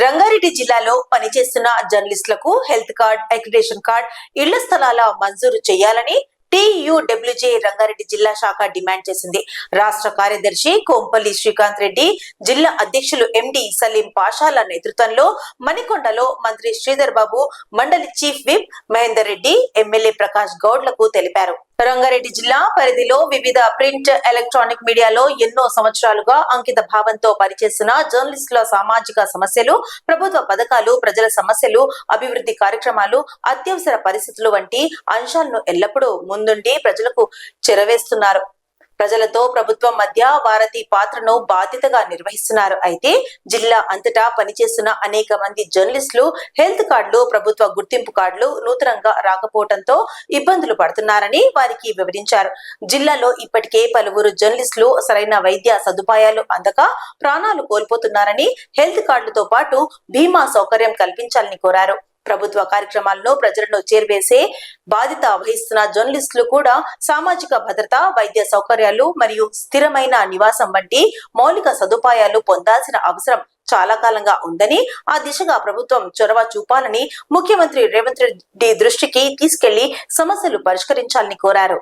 రంగారెడ్డి జిల్లాలో పనిచేస్తున్న జర్నలిస్టులకు హెల్త్ కార్డ్, అక్రిడేషన్ కార్డ్, ఇళ్ల స్థలాల మంజూరు చేయాలని టీయూడబ్ల్యూజే రంగారెడ్డి జిల్లా శాఖ డిమాండ్ చేసింది. రాష్ట్ర కార్యదర్శి కోంపల్లి శ్రీకాంత్ రెడ్డి, జిల్లా అధ్యక్షులు ఎండి సలీం పాషాల నేతృత్వంలో మణికొండలో మంత్రి శ్రీధర్ బాబు, మండలి chief whip Mahender Reddy, MLA Prakash గౌడ్లకు తెలిపారు. రంగారెడ్డి జిల్లా పరిధిలో వివిధ ప్రింట్, ఎలక్ట్రానిక్ మీడియాలో ఎన్నో సంవత్సరాలుగా అంకిత భావంతో పనిచేస్తున్న జర్నలిస్టుల సామాజిక సమస్యలు, ప్రభుత్వ పథకాలు, ప్రజల సమస్యలు, అభివృద్ధి కార్యక్రమాలు, అత్యవసర పరిస్థితులు వంటి అంశాలను ఎల్లప్పుడూ ముందుండి ప్రజలకు చేరవేస్తున్నారు. ప్రజలతో ప్రభుత్వం మధ్య వారధి పాత్రను బాధ్యతగా నిర్వహిస్తున్నారు. అయితే జిల్లా అంతటా పనిచేస్తున్న అనేక మంది జర్నలిస్టులు హెల్త్ కార్డులు, ప్రభుత్వ గుర్తింపు కార్డులు నూతనంగా రాకపోవడంతో ఇబ్బందులు పడుతున్నారని వారికి వివరించారు. జిల్లాలో ఇప్పటికే పలువురు జర్నలిస్టులు సరైన వైద్య సదుపాయాలు అందక ప్రాణాలు కోల్పోతున్నారని, హెల్త్ కార్డులతో పాటు బీమా సౌకర్యం కల్పించాలని కోరారు. ప్రభుత్వ కార్యక్రమాలను ప్రజలను చేరవేసే బాధ్యత వహిస్తున్న జర్నలిస్టులు కూడా సామాజిక భద్రత, వైద్య సౌకర్యాలు మరియు స్థిరమైన నివాసం వంటి మౌలిక సదుపాయాలు పొందాల్సిన అవసరం చాలా కాలంగా ఉందని, ఆ దిశగా ప్రభుత్వం చొరవ చూపాలని ముఖ్యమంత్రి రేవంత్ రెడ్డి దృష్టికి తీసుకెళ్లి సమస్యలు పరిష్కరించాలని కోరారు.